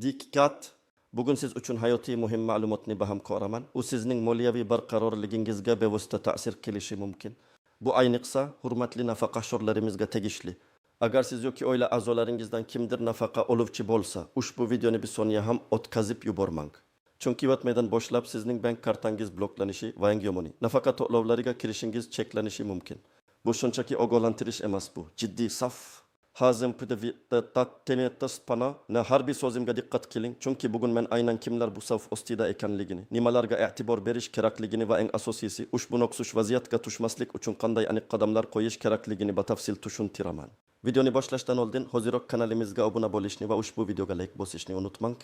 Dikkat! Bugun siz uchun hayotiy muhim ma'lumotni baham ko'raman. U sizning moliyaviy barqarorligingizga bevosita ta'sir qilishi mumkin. Bu ayniqsa hurmatli nafaqaxo'rlarimizga tegishli. Agar siz yoki oila a'zolaringizdan kimdir nafaqa oluvchi bo'lsa, ushbu videoni bir soniya ham o'tkazib yubormang. Chunki o'tmaydan boshlab sizning bank kartangiz bloklanishi va eng yomoni, nafaqa to'lovlariga kirishingiz cheklanishi mumkin. Bu shunchaki ogohlantirish emas bu. Jiddiy saf Hazım temettas pana ne harbiy so'zimga diqqat qiling, chunki bugun men aynan kimlar bu saf ostida ekanligini, nimalarga e'tibor berish kerakligini va eng asosiysi ushbu noxush vaziyatga tushmaslik uchun qanday aniq qadamlar qo'yish kerakligini batafsil tushuntiraman. Videoni boshlashdan oldin hoziroq kanalimizga obuna bo'lishni va ushbu videoga like bosishni unutmang.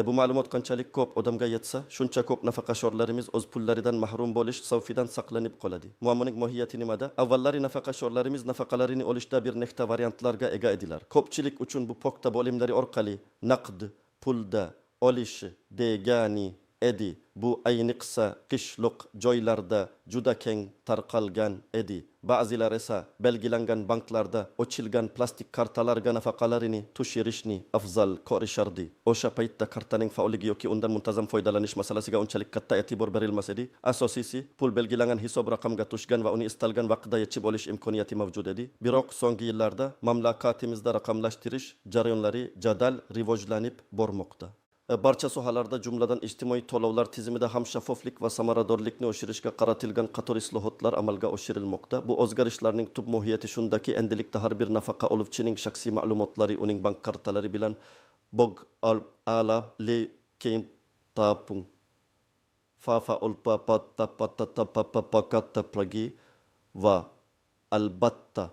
Bu ma'lumot qanchalik ko'p odamga yetsa, shuncha ko'p nafaqaxo'rlarimiz o'z pullaridan mahrum bo'lish xavfidan saqlanib qoladi. Muammoning mohiyati nimada? Avvallari nafaqaxo'rlarimiz nafaqalarini olishda bir nechta variantlarga ega edilar. Ko'pchilik uchun bu pokta bo'limlari orqali naqd pulda olish degani edi. Bu ayniqsa qishloq joylarda juda keng tarqalgan edi. Ba'zilar esa belgilangan banklarda ochilgan plastik kartalarga nafaqalarini tushirishni afzal ko'rishardi. O'sha paytda kartaning faolligi yoki undan muntazam foydalanish masalasiga unchalik katta e'tibor berilmas edi. Asosiysi pul belgilangan hisob raqamga tushgan va uni istalgan vaqtda yechib olish imkoniyati mavjud edi. Biroq so'nggi yillarda mamlakatimizda raqamlashtirish jarayonlari jadal rivojlanib bormoqda. Barcha sohalarda jumladan ijtimoiy to'lovlar tizimida ham shaffoflik va samaradorlikni oshirishga qaratilgan qator islohotlar amalga oshirilmoqda. Bu o'zgarishlarning tub mohiyati shundaki, endilikda har bir nafaqa oluvchining shaxsiy ma'lumotlari uning bank kartalari bilan bog'lanib tapung fafa ulpa patta patta patta pragi va albatta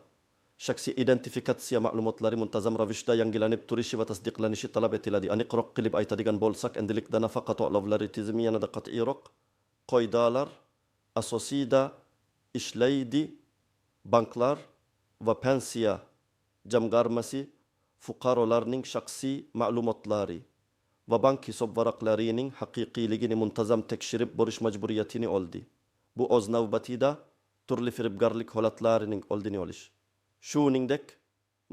shaxsiy identifikatsiya ma'lumotlari muntazam ravishda yangilanib turishi va tasdiqlanishi talab etiladi. Aniqroq qilib aytadigan bo'lsak, endilikda nafaqa to'lovlari tizimi yanada qat'iyroq qoidalar asosida ishlaydi. Banklar va pensiya jamg'armasi fuqarolarning shaxsiy ma'lumotlari va bank hisob varaqlarining haqiqiyligini muntazam tekshirib borish majburiyatini oldi. Bu o'z navbatida turli firibgarlik holatlarining oldini olish. Shuningdek,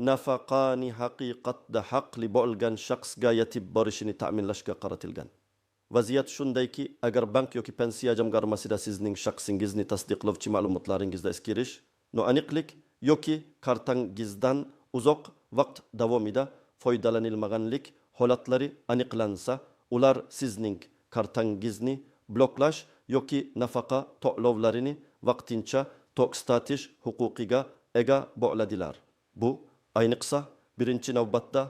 nafaqani haqiqatda haqli bo'lgan shaxsga yetib borishini ta'minlashga qaratilgan. Vaziyat shundayki, agar bank yoki pensiya jamg'armasida sizning shaxsingizni tasdiqlovchi ma'lumotlaringizda eskirish, noaniqlik yoki kartangizdan uzoq vaqt davomida foydalanilmaganlik holatlari aniqlansa, ular sizning kartangizni bloklash yoki nafaqa to'lovlarini vaqtincha to'xtatish huquqiga ega bo'ladilar. Bu ayniqsa birinchi navbatda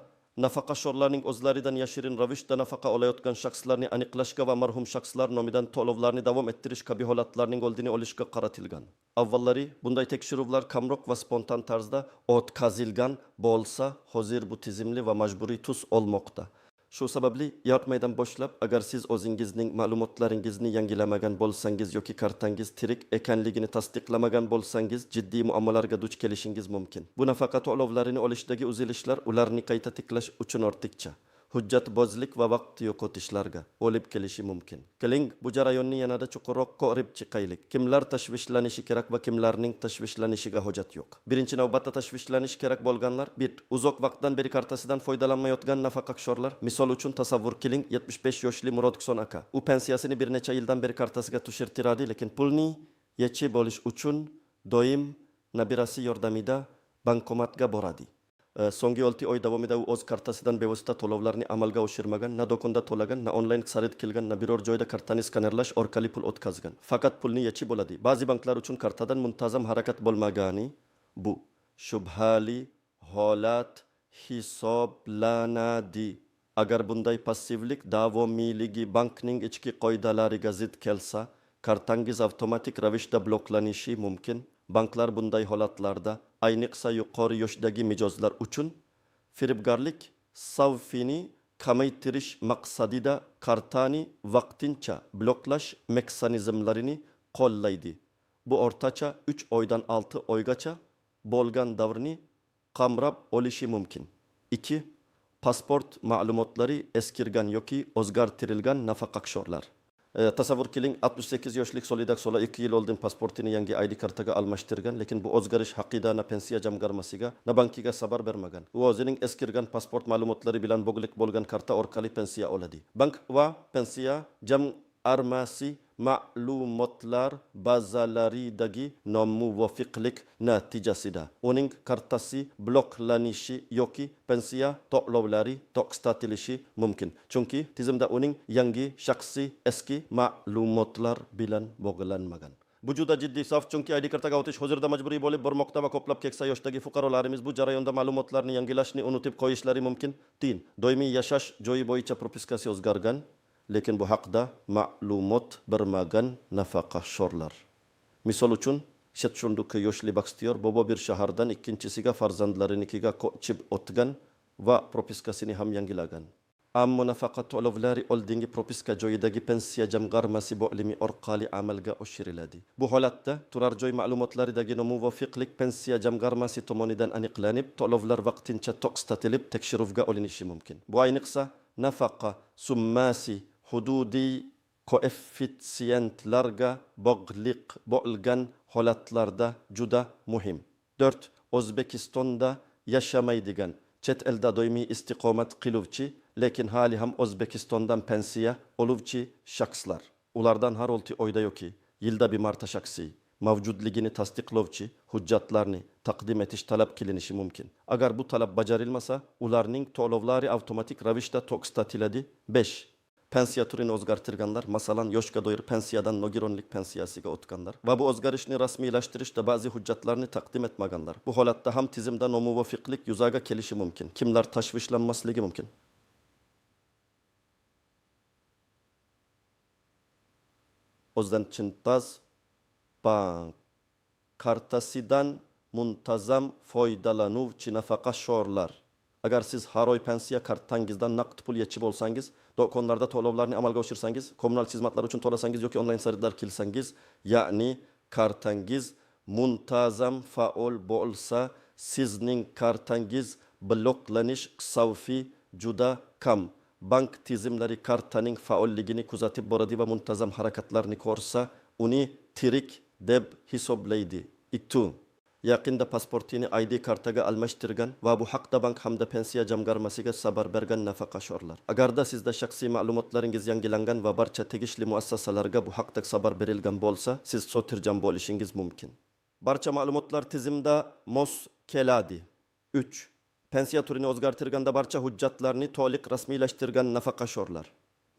nafaqaxo'rlarning o'zlaridan yashirin ravishda nafaqa olayotgan shaxslarni aniqlashga va marhum shaxslar nomidan to'lovlarni davom ettirish kabi holatlarning oldini olishga qaratilgan. Avvallari bunday tekshiruvlar kamroq va spontan tarzda o'tkazilgan bo'lsa, hozir bu tizimli va majburiy tus olmoqda. Shu sababli yotmaydan boshlab, agar siz o'zingizning ma'lumotlaringizni yangilamagan bo'lsangiz yoki kartangiz tirik ekanligini tasdiqlamagan bo'lsangiz, jiddiy muammolarga duch kelishingiz mumkin. Bu nafaqa to'lovlarini olishdagi uzilishlar ularni qayta tiklash uchun ortiqcha hujjatbozlik va vaqt yo'qotishlarga olib kelishi mumkin. Keling, bu jarayonni yanada chuqurroq ko'rib chiqaylik. Kimlar tashvishlanishi kerak va kimlarning tashvishlanishiga hojat yo'q. Birinchi navbatda tashvishlanish kerak bo'lganlar: uzoq vaqtdan beri kartasidan foydalanmayotgan nafaqaxo'rlar. Misol uchun tasavvur qiling, 75 yoshli Murodxon aka. U pensiyasini bir necha yildan beri kartasiga tushirtiradi, lekin pulni yechib olish uchun doim nabirasi yordamida bankomatga boradi. So'nggi 6 oy davomida u o'z kartasidan bevosita to'lovlarni amalga oshirmagan, na do'konda to'lagan, na onlayn xarid qilgan, na biror joyda kartani skanerlash orqali pul o'tkazgan. Faqat pulni yechib oladi. Ba'zi banklar uchun kartadan muntazam harakat bo'lmagani bu shubhali holat hisoblanadi. Agar bunday passivlik davomiyligi bankning ichki qoidalariga zid kelsa, kartangiz avtomatik ravishda bloklanishi mumkin. Banklar bunday holatlarda ayniqsa yuqori yoshdagi mijozlar uchun firibgarlik savfini kamaytirish maqsadida kartani vaqtincha bloklash mexanizmlarini qo'llaydi. Bu o'rtacha 3 oydan 6 oygacha bo'lgan davrni qamrab olishi mumkin. 2. Pasport ma'lumotlari eskirgan yoki o'zgartirilgan nafaqaxo'rlar. Tasavvur qiling, 68 yoshlik Solidak Sola 2 yil oldin pasportini yangi ID kartaga almashtirgan, lekin bu o'zgarish haqida na pensiya jamg'armasiga, na bankiga xabar bermagan. U o'zining eskirgan pasport ma'lumotlari bilan bog'liq bo'lgan karta orqali pensiya oladi. Bank va pensiya jamg'armasi ma'lumotlar bazalaridagi nomuvofiqlik natijasida uning kartasi bloklanishi yoki pensiya to'lovlari to'xtatilishi mumkin. Chunki tizimda uning yangi shaxsiy eski ma'lumotlar bilan bog'lanmagan. Bu juda jiddiy saf, chunki ID kartaga o'tish hozirda majburiy bo'lib bormoqda va ko'plab keksa yoshdagi fuqarolarimiz bu jarayonda ma'lumotlarni yangilashni unutib qo'yishlari mumkin. Doimiy yashash joyi bo'yicha propiskasi o'zgargan, lekin bu haqda ma'lumot bermagan nafaqaxo'rlar. Misol uchun, 70 yoshli Baxtiyor bobo bir shahardan ikkinchisiga farzandlarinikiga ko'chib o'tgan va propiskasini ham yangilagan. Ammo nafaqa to'lovlari oldingi propiska joyidagi pensiya jamg'armasi bo'limi orqali amalga oshiriladi. Bu holatda turar joy ma'lumotlaridagi nomuvofiqlik pensiya jamg'armasi tomonidan aniqlanib, to'lovlar vaqtincha to'xtatilib, tekshiruvga olinishi mumkin. Bu ayniqsa nafaqa summasi hududiy koeffitsiyentlarga bog'liq bo'lgan holatlarda juda muhim. 4. O'zbekistonda yashamaydigan, chet elda doimiy istiqomat qiluvchi, lekin hali ham O'zbekistondan pensiya oluvchi shaxslar. Ulardan har 6 oyda yoki yilda bir marta shaxsiy mavjudligini tasdiqlovchi hujjatlarni taqdim etish talab qilinishi mumkin. Agar bu talab bajarilmasa, ularning to'lovlari avtomatik ravishda to'xtatiladi. 5. Pensiya turini o'zgartirganlar, masalan, yoshga doir pensiyadan nogironlik pensiyasiga o'tganlar va bu o'zgarishni rasmiylashtirishda ba'zi hujjatlarni taqdim etmaganlar. Bu holatda ham tizimda nomuvofiqlik yuzaga kelishi mumkin. Kimlar tashvishlanmasligi mumkin? O'zdanchintaz bank kartasidan muntazam foydalanuvchi nafaqaxo'rlar. Agar siz har oy pensiya kartangizdan naqd pul yechib olsangiz, do'konlarda to'lovlarni amalga oshirsangiz, kommunal xizmatlar uchun to'lasangiz yoki onlayn xaridlar qilsangiz, ya'ni kartangiz muntazam faol bo'lsa, sizning kartangiz bloklanish xavfi juda kam. Bank tizimlari kartaning faolligini kuzatib boradi va muntazam harakatlarni ko'rsa, uni tirik deb hisoblaydi. 2. Yaqinda pasportini ID kartaga almashtirgan va bu haqda bank hamda pensiya jamg'armasiga xabar bergan nafaqaxo'rlar. Agarda sizda shaxsiy ma'lumotlaringiz yangilangan va barcha tegishli muassasalarga bu haqda xabar berilgan bo'lsa, siz xotirjam bo'lishingiz mumkin. Barcha ma'lumotlar tizimda mos keladi. 3. Pensiya turini o'zgartirganda barcha hujjatlarni to'liq rasmiylashtirgan nafaqaxo'rlar.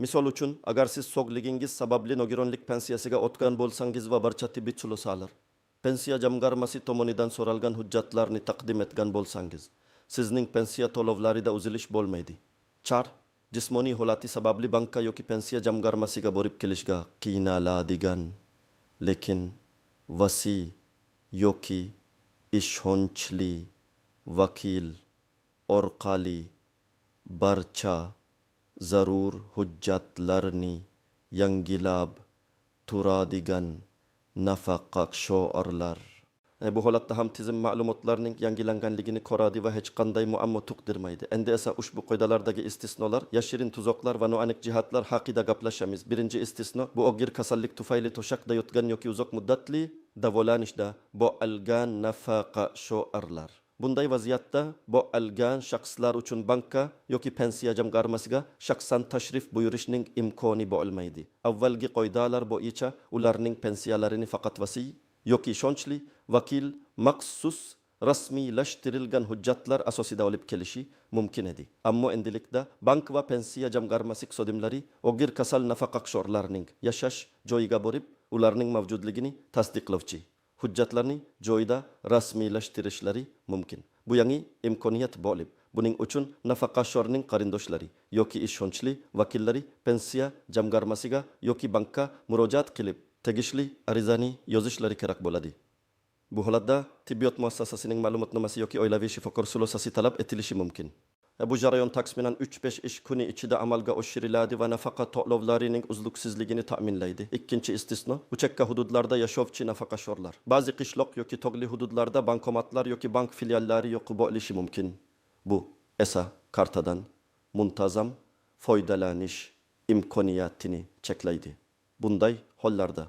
Misol uchun, agar siz sog'lig'ingiz sababli nogironlik pensiyasiga o'tgan bo'lsangiz va barcha tibbiy xulosalar pensiya jamg'armasi tomonidan so'ralgan hujjatlarni taqdim etgan bo'lsangiz, sizning pensiya to'lovlarida uzilish bo'lmaydi. 4. Jismoniy holati sababli bankka yoki pensiya jamg'armasiga borib kelishga qiynaladigan, lekin vasiy yoki ishonchli vakil orqali barcha zarur hujjatlarni yangilab turadigan nafaqaxo'rlar. Bu holatda ham tizim ma'lumotlarning yangilanganligini ko'radi va hech qanday muammo tug'dirmaydi. Endi esa ushbu qoidalardagi istisnolar, yashirin tuzoqlar va noaniq jihatlar haqida gaplashamiz. Birinchi istisno, bu og'ir kasallik tufayli to'shaqda yotgan yoki uzoq muddatli davolanishda bo'algan nafaqaxo'rlar. Bunday vaziyatda bo'algan shaxslar uchun bankka yoki pensiya jamg'armasiga shaxsan tashrif buyurishning imkoni bo'lmaydi. Avvalgi qoidalar bo'yicha ularning pensiyalarini faqat vasiy yoki ishonchli vakil maxsus rasmiylashtirilgan hujjatlar asosida olib kelishi mumkin edi. Ammo endilikda bank va pensiya jamg'armasi xodimlari og'ir kasal nafaqaxo'rlarning yashash joyiga borib, ularning mavjudligini tasdiqlovchi hujjatlarni joyida rasmiylashtirishlari mumkin. Bu yangi imkoniyat bo'lib, buning uchun nafaqaxo'rning qarindoshlari yoki ishonchli vakillari pensiya jamg'armasiga yoki bankka murojaat qilib, tegishli arizani yozishlari kerak bo'ladi. Bu holatda tibbiyot muassasasining ma'lumotnomasi yoki oilaviy shifokor xulosasi talab etilishi mumkin. Bu jarayon taxminan 3-5 ish kuni ichida amalga oshiriladi va nafaqa to'lovlarining uzluksizligini ta'minlaydi. Ikkinchi istisno, bu chekka hududlarda yashovchi nafaqaxo'rlar. Ba'zi qishloq yoki tog'li hududlarda bankomatlar yoki bank filiallari yo'q bo'lishi mumkin. Bu esa kartadan muntazam foydalanish imkoniyatini cheklaydi. Bunday hollarda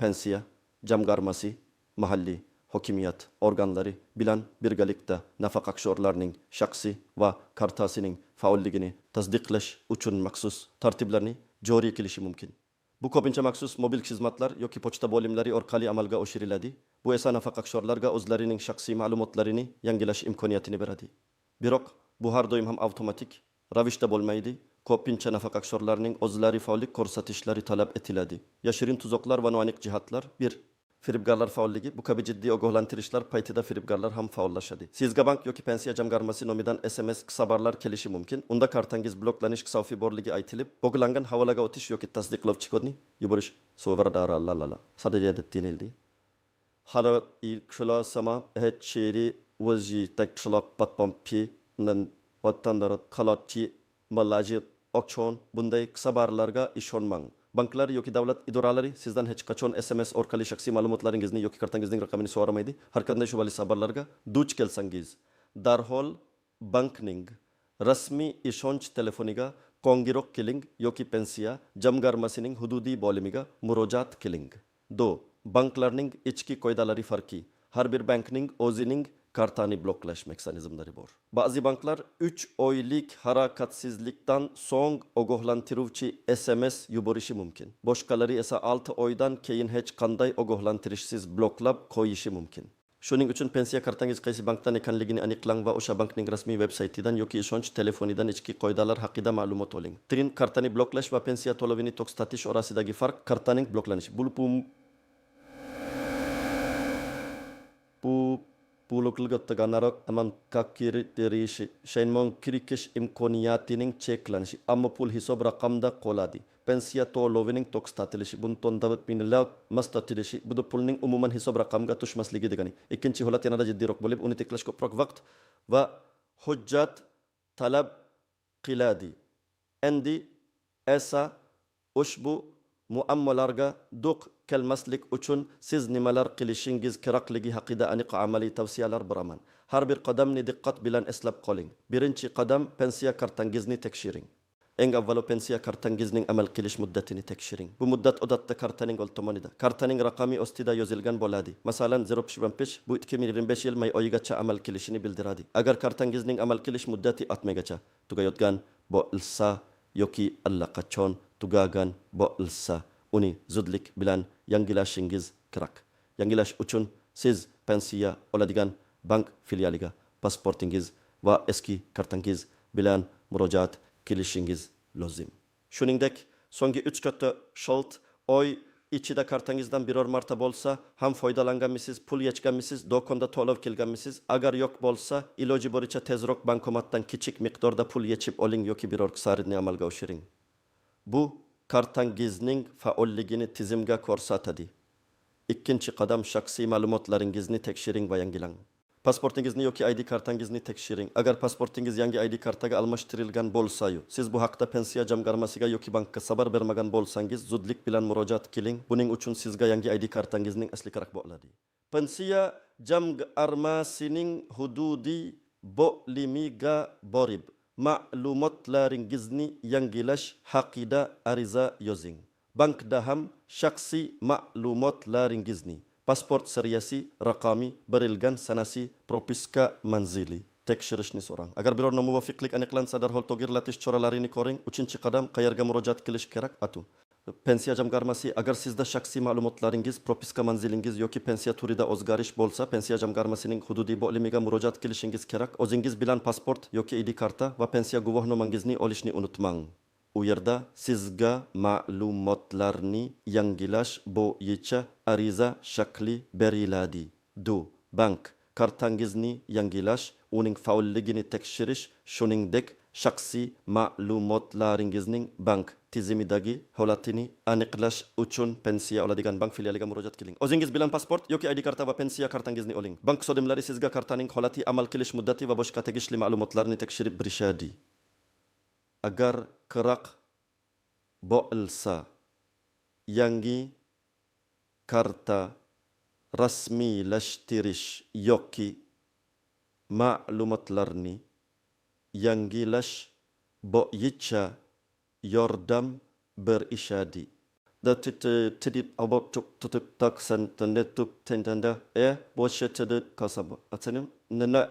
pensiya jamg'armasi mahalliy hokimiyat organlari bilan birgalikda nafaqaxo'rlarning shaxsiy va kartasining faolligini tasdiqlash uchun maxsus tartiblarni joriy qilishi mumkin. Bu ko'pincha maxsus mobil xizmatlar yoki pochta bo'limlari orqali amalga oshiriladi. Bu esa nafaqaxo'rlarga o'zlarining shaxsiy ma'lumotlarini yangilash imkoniyatini beradi. Biroq bu har doim ham avtomatik ravishda bo'lmaydi. Ko'pincha nafaqaxo'rlarning o'zlari faollik ko'rsatishlari talab etiladi. Yashirin tuzoqlar va noaniq jihatlar. 1. Firibgarlar faolligi. Bu kabi jiddiy ogohlantirishlar paytida firibgarlar ham faollashadi. Sizga bank yoki pensiya jamg'armasi nomidan SMS xabarlar kelishi mumkin. Unda kartangiz bloklanish xavfi borligi aytilib, bog'langan havolaga o'tish yoki tasdiqlovchi kodni yuborish so'varada sadaqat denildi. Halo ilkshula sama hecheri waji takshloq patpompi nan vatandarat khalotchi malajit okchon bunday xabarlarga ishonmang. Banklar yoki davlat idoralari sizdan hech qachon SMS orqali shaxsiy ma'lumotlaringizni yoki kartangizning raqamini so'ramaydi. Har qanday shubhali xabarlarga duch kelsangiz, darhol bankning rasmiy ishonch telefoniga qo'ng'iroq qiling yoki pensiya jamg'armasining hududiy bo'limiga murojaat qiling. Banklarning ichki qoidalari farqi. Har bir bankning o'zining kartani bloklash mexanizmlari bor. Ba'zi banklar 3 oylik harakatsizlikdan so'ng ogohlantiruvchi SMS yuborishi mumkin. Boshqalari esa 6 oydan keyin hech qanday ogohlantirishsiz bloklab qo'yishi mumkin. Shuning uchun pensiya kartangiz qaysi bankdan ekanligini aniqlang va o'sha bankning rasmiy veb-saytidan yoki ishonch telefonidan ichki qoidalar haqida ma'lumot oling. Kartani bloklash va pensiya to'lovini to'xtatish orasidagi farq kartaning bloklanishi. Bloklanish aman kakirish shaynmon kirikish imkoniyatining cheklanishi, ammo pul hisob raqamda qoladi. Pensiya to'lovining to'xtatilishi, bundan davlat minilab mastatilishi, bu pulning umuman hisob raqamga tushmasligi degani. Ikkinchi holat yanada jiddiyroq bo'lib, uni tiklash ko'proq vaqt va hujjat talab qiladi. Endi esa ushbu muammolarga duq kelmaslik uchun siz nimalar qilishingiz kerakligi haqida aniq amaliy tavsiyalar beraman. Har bir qadamni diqqat bilan eslab qoling. Birinchi qadam, pensiya kartangizni tekshiring. Eng avvalo pensiya kartangizning amal qilish muddatini tekshiring. Bu muddat odatda kartaning old tomonida, kartaning raqami ostida yozilgan bo'ladi. Masalan, 0.5 bu 2025 yil may oyigacha amal qilishini bildiradi. Agar kartangizning amal qilish muddati atmaygacha tugayotgan bo'lsa yoki allaqachon tugagan bo'lsa, uni zudlik bilan yangilashingiz kerak. Yangilash uchun siz pensiya oladigan bank filialiga pasportingiz va eski kartangiz bilan murojaat qilishingiz lozim. Shuningdek, so'nggi 3 katta shart oy ichida kartangizdan biror marta bo'lsa ham foydalanganmisiz, pul yechganmisiz, do'konda to'lov qilganmisiz? Agar yo'q bo'lsa, iloji boricha tezroq bankomatdan kichik miqdorda pul yechib oling yoki biror xaridni amalga oshiring. Bu kartangizning faolligini tizimga ko'rsatadi. Ikkinchi qadam, shaxsiy ma'lumotlaringizni tekshiring va yangilang. Pasportingizni yoki ID kartangizni tekshiring. Agar pasportingiz yangi ID kartaga almashtirilgan bo'lsa-yu, siz bu haqda pensiya jamg'armasiga yoki bankka xabar bermagan bo'lsangiz, zudlik bilan murojaat qiling. Buning uchun sizga yangi ID kartangizning asli kerak bo'ladi. Pensiya jamg'armasining hududiy bo'limiga borib, ma'lumotlaringizni yangilash haqida ariza yozing. Bankda ham shaxsiy ma'lumotlaringizni, pasport seriyasi, raqami, berilgan sanasi, propiska manzili tekshirishni so'rang. Agar biror nomuvofiqlik aniqlansa, darhol to'g'irlatish choralarini ko'ring. 3-qadam, qayerga murojaat qilish kerak? Pensiya jamg'armasi, agar sizda shaxsiy ma'lumotlaringiz, propiska manzilingiz yoki pensiya turida o'zgarish bo'lsa, pensiya jamg'armasining hududiy bo'limiga murojaat qilishingiz kerak. O'zingiz bilan pasport yoki ID karta va pensiya guvohnomangizni olishni unutmang. U yerda sizga ma'lumotlarni yangilash bo'yicha ariza shakli beriladi. Bank kartangizni yangilash, uning faolligini tekshirish, shuningdek shaxsiy ma'lumotlaringizning bank tizimidagi holatini aniqlash uchun pensiya oladigan bank filialiga murojaat qiling. O'zingiz bilan pasport yoki ID karta va pensiya kartangizni oling. Bank xodimlari sizga kartaning holati, amal qilish muddati va boshqa tegishli ma'lumotlarni tekshirib berishadi. Agar kerak bo'lsa, yangi karta rasmiylashtirish yoki ma'lumotlarni yangilash bo'yicha yordam berishadi. da tidip about tutup taksan tandetuk tentanda boşetedir kasaba. Atanim nana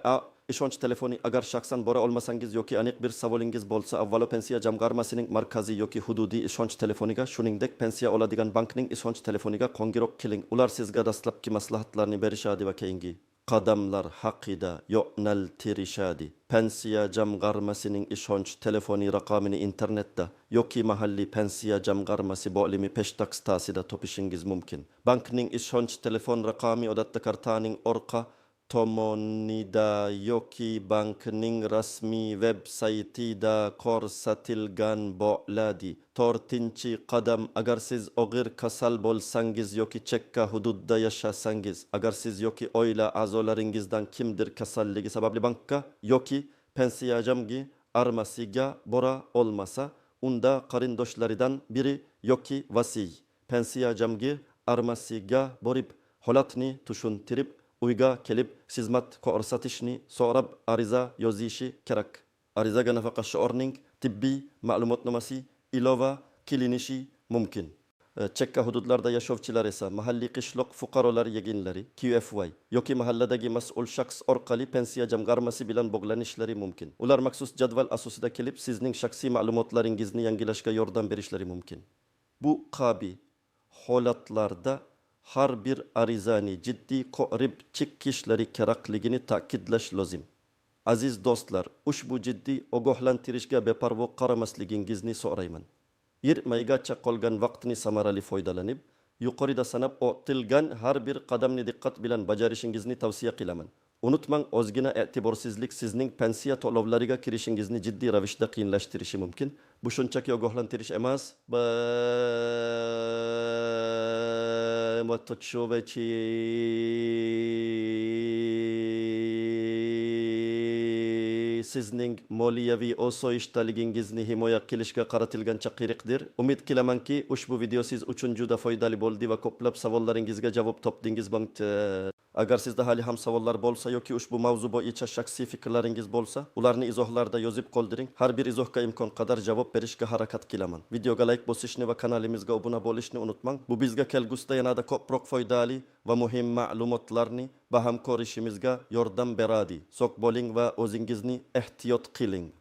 ishonch telefoni agar shaxsan bora olmasangiz yoki aniq bir savolingiz bo'lsa, avvalo pensiya jamg'armasining markaziy yoki hududiy ishonch telefoniga, shuningdek pensiya oladigan bankning ishonch telefoniga qo'ng'iroq qiling. Ular sizga dastlabki maslahatlarni berishadi va keyingi qadamlar haqida yo'naltirishadi. Pensiya jamg'armasining ishonch telefoni raqamini internetda yoki mahalliy pensiya jamg'armasi bo'limi peshtax ta'sida topishingiz mumkin. Bankning ishonch telefon raqami odatda kartaning orqa tomonida yoki bankning rasmiy veb-saytida ko'rsatilgan bo'ladi. 4-qadam agar siz og'ir kasal bo'lsangiz yoki chekka hududda yashasangiz, agar siz yoki oila a'zolaringizdan kimdir kasalligi sababli bankka yoki pensiya jamg'armasiga bora olmasa, unda qarindoshlaridan biri yoki vasiy pensiya jamg'armasiga borib holatni tushuntirib uyga kelib xizmat ko'rsatishni so'rab ariza yozishi kerak. Arizaga nafaqa shiorning tibbiy ma'lumotnomasi ilova qilinishi mumkin. Chekka hududlarda yashovchilar esa mahalliy qishloq fuqarolar yeginlari QFY yoki mahalladagi mas'ul shaxs orqali pensiya jamg'armasi bilan bog'lanishlari mumkin. Ular maxsus jadval asosida kelib sizning shaxsiy ma'lumotlaringizni yangilashga yordam berishlari mumkin. Bu kabi holatlarda har bir arizani jiddiy ko'rib chiqishlari kerakligini ta'kidlash lozim. Aziz do'stlar, ushbu jiddiy ogohlantirishga beparvo qaramasligingizni so'rayman. Yirmaygacha qolgan vaqtni samarali foydalanib, yuqorida sanab o'tilgan har bir qadamni diqqat bilan bajarishingizni tavsiya qilaman. Unutmang, ozgina e'tiborsizlik sizning pensiya to'lovlariga kirishingizni jiddiy ravishda qiyinlashtirishi mumkin. Bu shunchaki ogohlantirish emas, sizning moliyaviy osoyishtaligingizni himoya qilishga qaratilgan chaqiriqdir. Umid qilamanki, ushbu video siz uchun juda foydali bo'ldi va ko'plab savollaringizga javob topdingiz. Agar sizda hali ham savollar bo'lsa yoki ushbu mavzu bo'yicha shaxsiy fikrlaringiz bo'lsa, ularni izohlarda yozib qoldiring. Har bir izohga imkon qadar javob berishga harakat qilaman. Videoga like bosishni va kanalimizga obuna bo'lishni unutmang. Bu bizga kelgusida yanada ko'proq foydali va muhim ma'lumotlarni baham ko'rishimizga yordam beradi. Sog' bo'ling va o'zingizni ehtiyot qiling.